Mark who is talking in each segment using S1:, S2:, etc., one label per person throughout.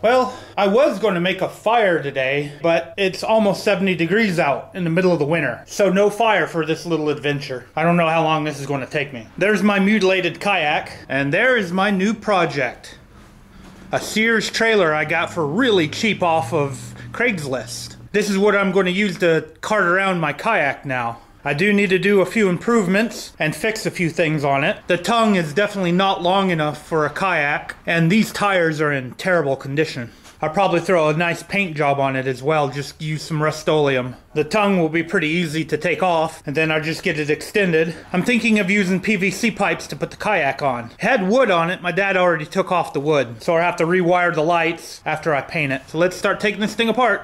S1: Well, I was going to make a fire today, but it's almost 70 degrees out in the middle of the winter. So no fire for this little adventure. I don't know how long this is going to take me. There's my mutilated kayak, and there is my new project. A Sears trailer I got for really cheap off of Craigslist. This is what I'm going to use to cart around my kayak now. I do need to do a few improvements and fix a few things on it. The tongue is definitely not long enough for a kayak, and these tires are in terrible condition. I'll probably throw a nice paint job on it as well, just use some Rust-Oleum. The tongue will be pretty easy to take off, and then I'll just get it extended. I'm thinking of using PVC pipes to put the kayak on. It had wood on it, my dad already took off the wood, so I'll have to rewire the lights after I paint it. So let's start taking this thing apart.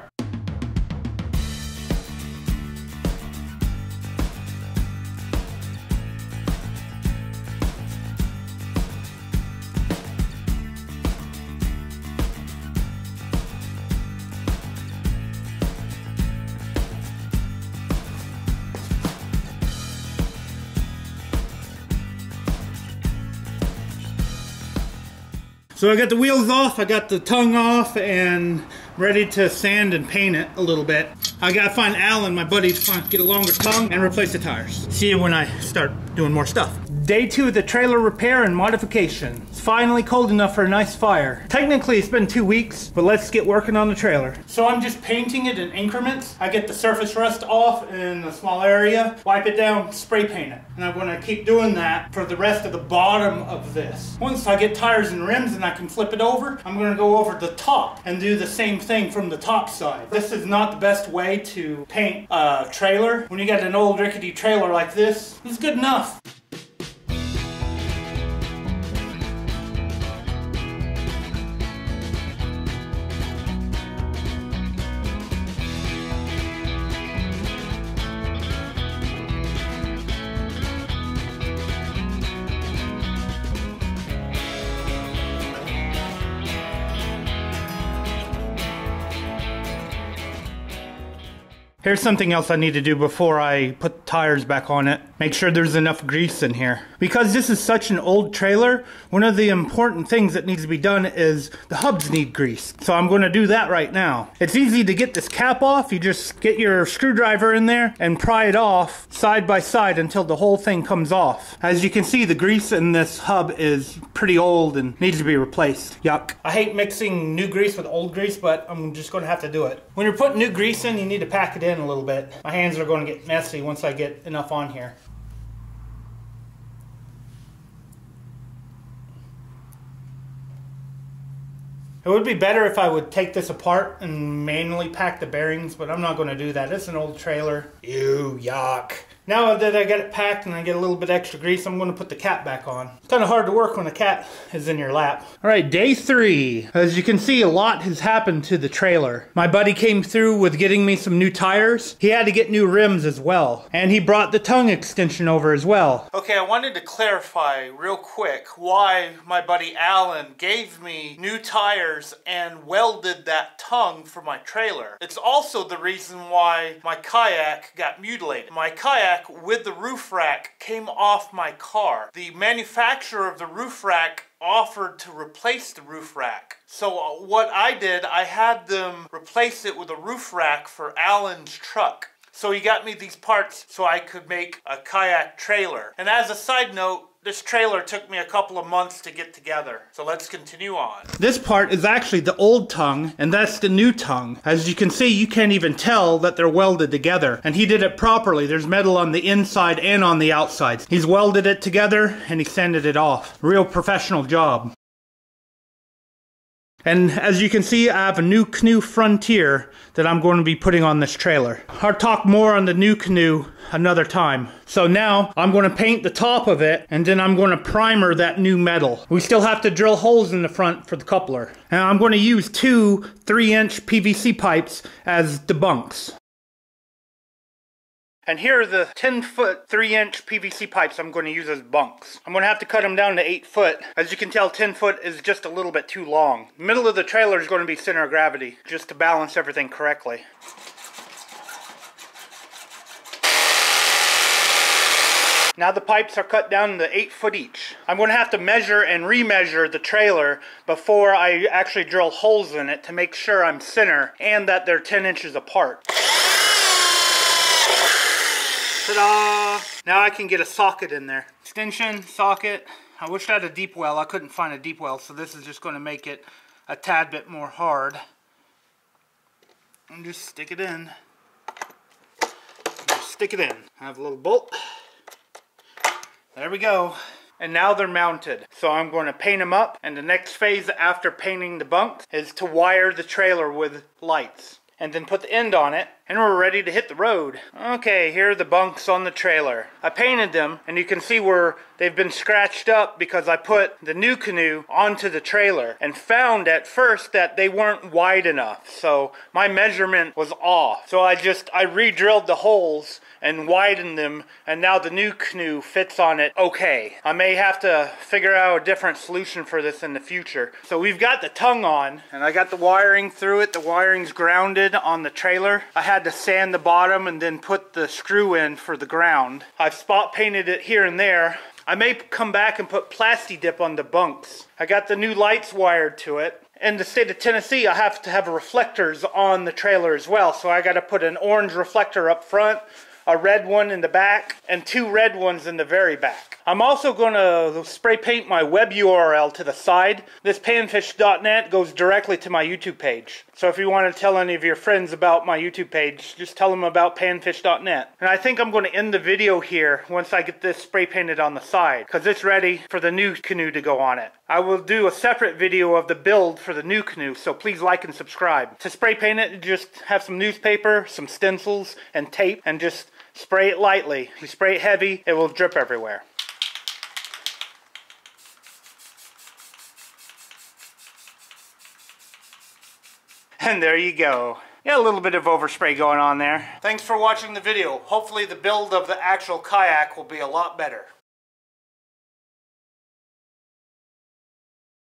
S1: So I got the wheels off, I got the tongue off, and ready to sand and paint it a little bit. I gotta find Alan, my buddy, to get a longer tongue and replace the tires. See you when I start doing more stuff. Day 2 of the trailer repair and modification. It's finally cold enough for a nice fire. Technically it's been 2 weeks, but let's get working on the trailer. So I'm just painting it in increments. I get the surface rust off in a small area, wipe it down, spray paint it. And I'm gonna keep doing that for the rest of the bottom of this. Once I get tires and rims and I can flip it over, I'm gonna go over the top and do the same thing from the top side. This is not the best way to paint a trailer. When you got an old rickety trailer like this, it's good enough. Here's something else I need to do before I put the tires back on it. Make sure there's enough grease in here. Because this is such an old trailer, one of the important things that needs to be done is the hubs need grease. So I'm going to do that right now. It's easy to get this cap off. You just get your screwdriver in there and pry it off side by side until the whole thing comes off. As you can see, the grease in this hub is pretty old and needs to be replaced. Yuck. I hate mixing new grease with old grease, but I'm just going to have to do it. When you're putting new grease in, you need to pack it in a little bit. My hands are going to get messy once I get enough on here. It would be better if I would take this apart and manually pack the bearings, but I'm not going to do that. It's an old trailer. Ew, yuck. Now that I got it packed and I get a little bit extra grease, I'm going to put the cap back on. It's kind of hard to work when the cat is in your lap. Alright, day 3. As you can see, a lot has happened to the trailer. My buddy came through with getting me some new tires. He had to get new rims as well. And he brought the tongue extension over as well. Okay, I wanted to clarify real quick why my buddy Alan gave me new tires and welded that tongue for my trailer. It's also the reason why my kayak got mutilated. My kayak with the roof rack came off my car. The manufacturer of the roof rack offered to replace the roof rack. So what I did, I had them replace it with a roof rack for Alan's truck. So he got me these parts so I could make a kayak trailer. And as a side note, this trailer took me a couple of months to get together. So let's continue on. This part is actually the old tongue, and that's the new tongue. As you can see, you can't even tell that they're welded together. And he did it properly. There's metal on the inside and on the outside. He's welded it together, and he sanded it off. Real professional job. And as you can see, I have a new canoe Frontier that I'm going to be putting on this trailer. I'll talk more on the new canoe another time. So now I'm going to paint the top of it, and then I'm going to primer that new metal. We still have to drill holes in the front for the coupler. And I'm going to use 2 3-inch PVC pipes as the bunks. And here are the 10-foot 3-inch PVC pipes I'm going to use as bunks. I'm going to have to cut them down to 8 foot. As you can tell, 10 foot is just a little bit too long. The middle of the trailer is going to be center of gravity, just to balance everything correctly. Now the pipes are cut down to 8 foot each. I'm going to have to measure and remeasure the trailer before I actually drill holes in it to make sure I'm center and that they're 10 inches apart. Ta-da! Now I can get a socket in there. Extension, socket. I wish I had a deep well. I couldn't find a deep well, so this is just going to make it a tad bit more hard. And just stick it in. Just stick it in. I have a little bolt. There we go. And now they're mounted. So I'm going to paint them up. And the next phase after painting the bunks is to wire the trailer with lights. And then put the end on it, and we're ready to hit the road. Okay, here are the bunks on the trailer. I painted them, and you can see where they've been scratched up because I put the new canoe onto the trailer and found at first that they weren't wide enough. So my measurement was off. So I re-drilled the holes and widened them, and now the new canoe fits on it okay. I may have to figure out a different solution for this in the future. So we've got the tongue on, and I got the wiring through it. The wiring's grounded on the trailer. I had to sand the bottom and then put the screw in for the ground. I've spot painted it here and there. I may come back and put plasti dip on the bunks. I got the new lights wired to it. In the state of Tennessee, I have to have reflectors on the trailer as well. So I got to put an orange reflector up front, a red one in the back, and 2 red ones in the very back. I'm also going to spray paint my web URL to the side. This panfish.net goes directly to my YouTube page. So if you want to tell any of your friends about my YouTube page, just tell them about panfish.net. And I think I'm going to end the video here once I get this spray painted on the side, because it's ready for the new canoe to go on it. I will do a separate video of the build for the new canoe, so please like and subscribe. To spray paint it, just have some newspaper, some stencils, and tape, and just spray it lightly. If you spray it heavy, it will drip everywhere. And there you go. Yeah, a little bit of overspray going on there. Thanks for watching the video. Hopefully the build of the actual kayak will be a lot better.